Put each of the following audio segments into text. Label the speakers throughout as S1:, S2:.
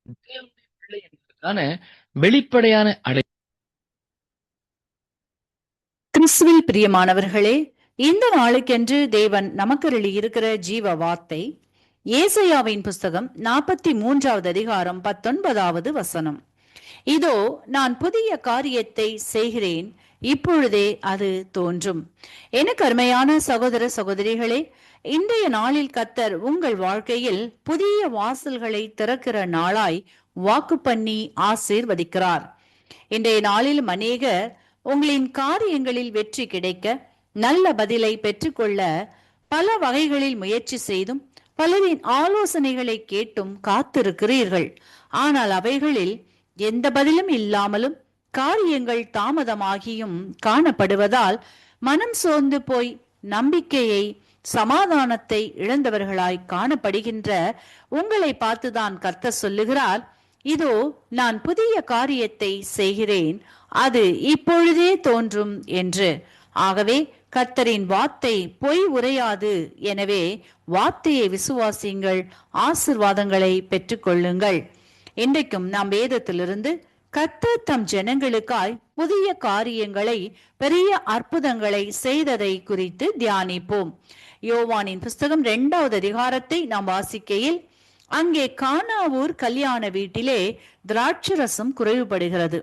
S1: தேவனுடைய பிள்ளை என்பதற்கான வெளிப்படையான
S2: கிறிஸ்துவில் பிரியமானவர்களே, இந்த நாளுக்கென்று தேவன் நமக்கருளி இருக்கிற ஜீவ வார்த்தை ஏசாயாவின் புஸ்தகம் 43வது அதிகாரம் 19வது வசனம். இதோ நான் புதிய காரியத்தை செய்கிறேன், இப்பொழுதே அது தோன்றும். எனக்கு அருமையான சகோதர சகோதரிகளே, இன்றைய நாளில் கர்த்தர் உங்கள் வாழ்க்கையில் புதிய வாசல்களை திறக்கிற நாளாய் வாக்கு பண்ணி ஆசீர்வதிக்கிறார். இன்றைய நாளில் அநேகர் உங்களின் காரியங்களில் வெற்றி கிடைக்க, நல்ல பதிலை பெற்றுக்கொள்ள பல வகைகளில் முயற்சி செய்தும் பலரின் ஆலோசனைகளை கேட்டும் காத்திருக்கிறீர்கள். ஆனால் அவைகளில் எந்த பதிலும் இல்லாமலும் காரியங்கள் தாமதமாகியும் காணப்படுவதால் மனம் சோர்ந்து போய் நம்பிக்கையை சமாதானத்தை இழந்தவர்களாய் காணப்படுகின்ற உங்களை பார்த்துதான் கர்த்தர் சொல்லுகிறார், இதோ நான் புதிய காரியத்தை செய்கிறேன், அது இப்பொழுதே தோன்றும் என்று. ஆகவே கர்த்தரின் வார்த்தை பொய் உரையாது. எனவே வார்த்தையை விசுவாசியுங்கள், ஆசீர்வாதங்களை பெற்றுக்கொள்ளுங்கள். இன்றைக்கும் நாம் வேதத்திலிருந்து கர்த்தர் தம் ஜனங்களுக்காய் புதிய காரியங்களை, பெரிய அற்புதங்களை செய்ததை குறித்து தியானிப்போம். யோவானின் புஸ்தகம் 2வது அதிகாரத்தை நாம் வாசிக்கையில், அங்கே கானாவூர் கல்யாண வீட்டிலே திராட்சரசம் குறைவுபடுகிறது.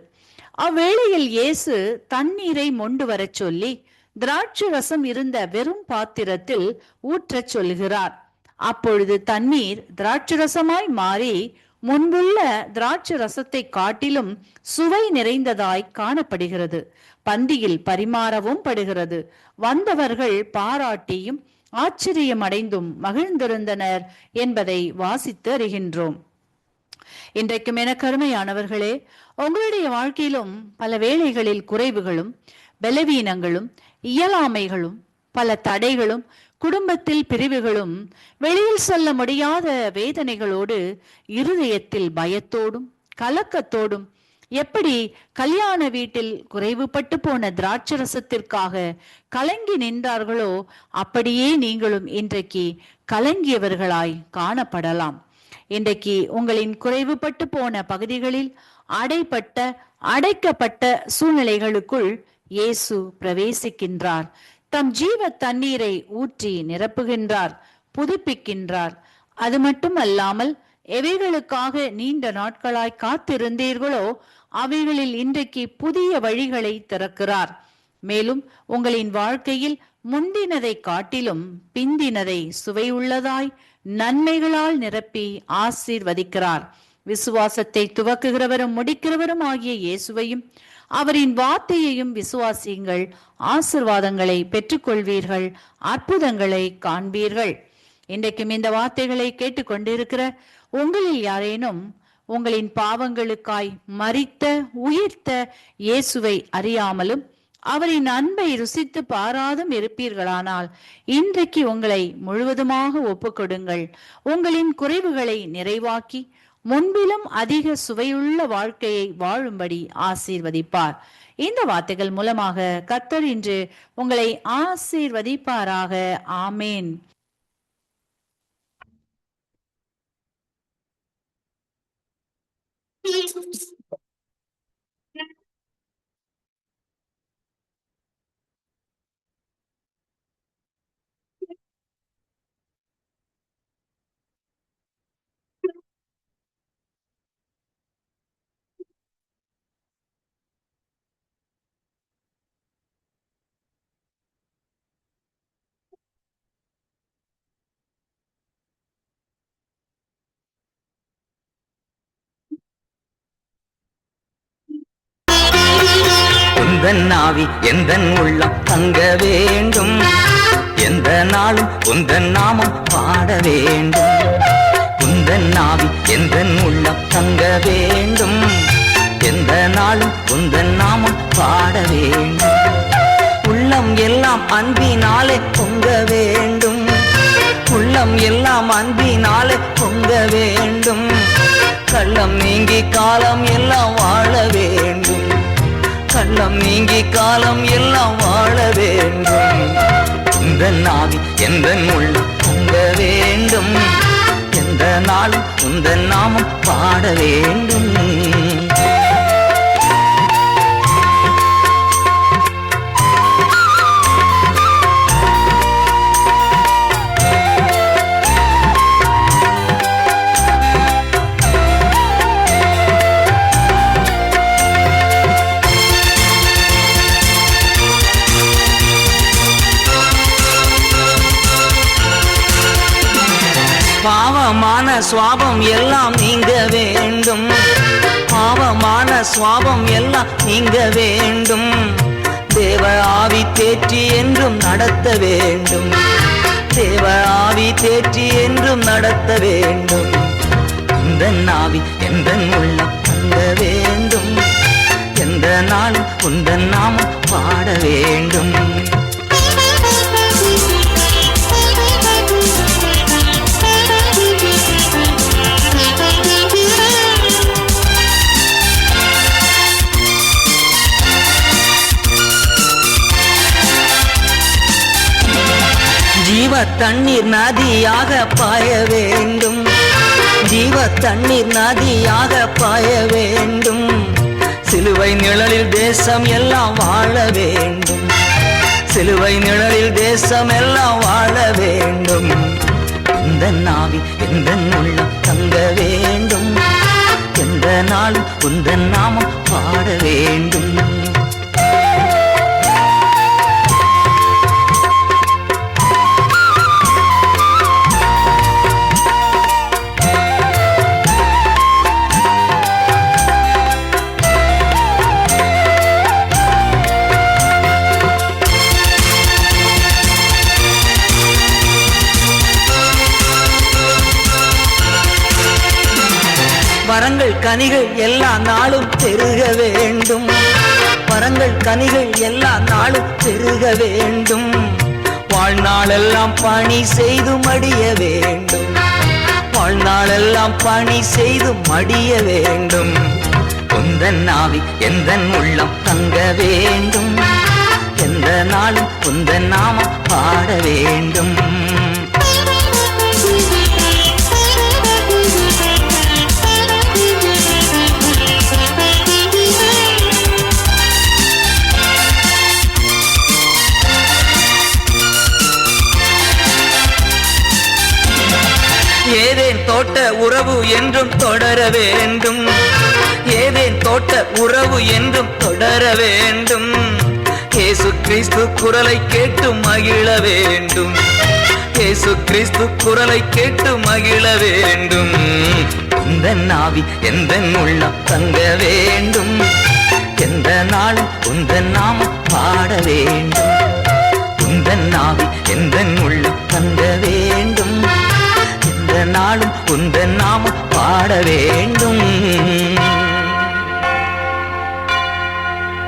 S2: அவ்வேளையில் இயேசு தண்ணீரை மொண்டு வர சொல்லி திராட்சரசம் இருந்த வெறும் பாத்திரத்தில் ஊற்றச் சொல்கிறார். அப்பொழுது தண்ணீர் திராட்சரசமாய் மாறி முன்புள்ள திராட்சரசத்தை காட்டிலும் சுவை நிறைந்ததாய் காணப்படுகிறது. பந்தியில் பரிமாறவும் படுகிறது. வந்தவர்கள் பாராட்டியும் ஆச்சரியம் அடைந்தும் மகிழ்ந்திருந்தனர் என்பதை வாசித்து அறிகின்றோம். இன்றைக்கும் என கருமையானவர்களே, உங்களுடைய வாழ்க்கையிலும் பல வேளைகளில் குறைவுகளும் பலவீனங்களும் இயலாமைகளும் பல தடைகளும் குடும்பத்தில் பிரிவுகளும் வெளியில் சொல்ல முடியாத வேதனைகளோடு இருதயத்தில் பயத்தோடும் கலக்கத்தோடும் எப்படி கல்யாண வீட்டில் குறைவுபட்டு போன திராட்சரசத்திற்காக கலங்கி நின்றார்களோ அப்படியே நீங்களும் இன்றைக்கு கலங்கியவர்களாய் காணப்படலாம். இன்றைக்கு உங்களின் குறைவுபட்டு போன பகுதிகளில் அடைக்கப்பட்ட சூழ்நிலைகளுக்குள் இயேசு பிரவேசிக்கின்றார். தம் ஜீவ தண்ணீரை ஊற்றி நிரப்புகின்றார், புதுப்பிக்கின்றார். அது மட்டும் அல்லாமல் எவைகளுக்காக நீண்ட நாட்களாய் காத்திருந்தீர்களோ அவைகளில் இன்றைக்கு புதிய வழிகளை திறக்கிறார். மேலும் உங்களின் வாழ்க்கையில் முந்தினதை காட்டிலும் பிந்தினதை சுவையுள்ளதாய் நன்மைகளால் நிரப்பி ஆசீர்வதிக்கிறார். விசுவாசத்தை துவக்குகிறவரும் முடிக்கிறவரும் ஆகிய இயேசுவையும் அவரின் வார்த்தையையும் விசுவாசியுங்கள், ஆசீர்வாதங்களை பெற்றுக்கொள்வீர்கள், அற்புதங்களை காண்பீர்கள். இன்றைக்கும் இந்த வார்த்தைகளை கேட்டுக்கொண்டிருக்கிற உங்களில் யாரேனும் உங்களின் பாவங்களுக்காய் மரித்த உயிர்த்த இயேசுவை அறியாமலும் அவரின் அன்பை ருசித்து பாராதும் இருப்பீர்களானால் இன்றைக்கு உங்களை முழுவதுமாக ஒப்புக்கொடுங்கள். உங்களின் குறைவுகளை நிறைவாக்கி முன்பிலும் அதிக சுவையுள்ள வாழ்க்கையை வாழும்படி ஆசீர்வதிப்பார். இந்த வார்த்தைகள் மூலமாக கர்த்தர் இன்று உங்களை ஆசீர்வதிப்பாராக. ஆமேன்.
S3: உந்தன் ஆவி எந்தன் உள்ளம் தங்க வேண்டும், எந்த நாளும் உந்தன் நாமம் பாட வேண்டும். உந்தன் ஆவி எந்தன் உள்ளம் தங்க வேண்டும், எந்த நாளும் உந்தன் நாமம் பாட வேண்டும். உள்ளம் எல்லாம் அன்பினாலே பொங்க வேண்டும், உள்ளம் எல்லாம் அன்பினாலே பொங்க வேண்டும். கள்ளம் நீங்கி காலம் எல்லாம் வாழ வேண்டும், கள்ளம் நீங்கி காலம் எல்லாம் வாழ வேண்டும். உந்தன் ஆவி எந்தன் உள்ளம் பொங்க வேண்டும், எந்த எந்த நாளும் உந்தன் நாமம் பாட வேண்டும். பாவமான சுவாபம் எல்லாம் நீங்க வேண்டும். பாவமான சுவாபம் எல்லாம் நீங்க வேண்டும். தேவ ஆவி தேற்றி என்றும் நடத்த வேண்டும். தேவ ஆவி தேற்றி என்றும் நடத்த வேண்டும். உந்தன் ஆவி எந்தன் உள்ளம் தங்க வேண்டும். எந்த நாளும் உந்தன் நாமம் பாட வேண்டும். ஜீவ தண்ணீர் நதியாக பாய வேண்டும். ஜீவ தண்ணீர் நதியாக பாய வேண்டும். சிலுவை நிழலில் தேசம் எல்லாம் வாழ வேண்டும். சிலுவை நிழலில் தேசம் எல்லாம் வாழ வேண்டும். உந்தன் ஆவி எந்தன் உள்ளம் தங்க வேண்டும். எந்த நாளும் உந்தன் நாமம் பாட வேண்டும். வரங்கள் கனிகள் எல்லா நாளும் பெருக வேண்டும். வரங்கள் கனிகள் எல்லா நாளும் பெருக வேண்டும். வாழ்நாளெல்லாம் பணி செய்து மடிய வேண்டும். வாழ்நாளெல்லாம் பணி செய்து மடிய வேண்டும். உந்தன் ஆவி எந்தன் உள்ளம் தங்க வேண்டும். எந்த நாளும் உந்தன் நாமம் பாட வேண்டும். ஏதேன் தோட்ட உறவு என்றும் தொடர வேண்டும். ஏதேன் தோட்ட உறவு என்றும் தொடர வேண்டும். இயேசு கிறிஸ்து குரலை கேட்டு மகிழ வேண்டும். இயேசு கிறிஸ்து குரலை கேட்டு மகிழ வேண்டும். உந்தன் ஆவி எந்தன் உள்ளம் தங்க வேண்டும். எந்த நாளும் உந்தன் நாமம் பாட வேண்டும். உந்தன் ஆவி எந்தன் உள்ளம் தங்க வேண்டும். நாளும் உந்தன் நாமம் பாட வேண்டும்.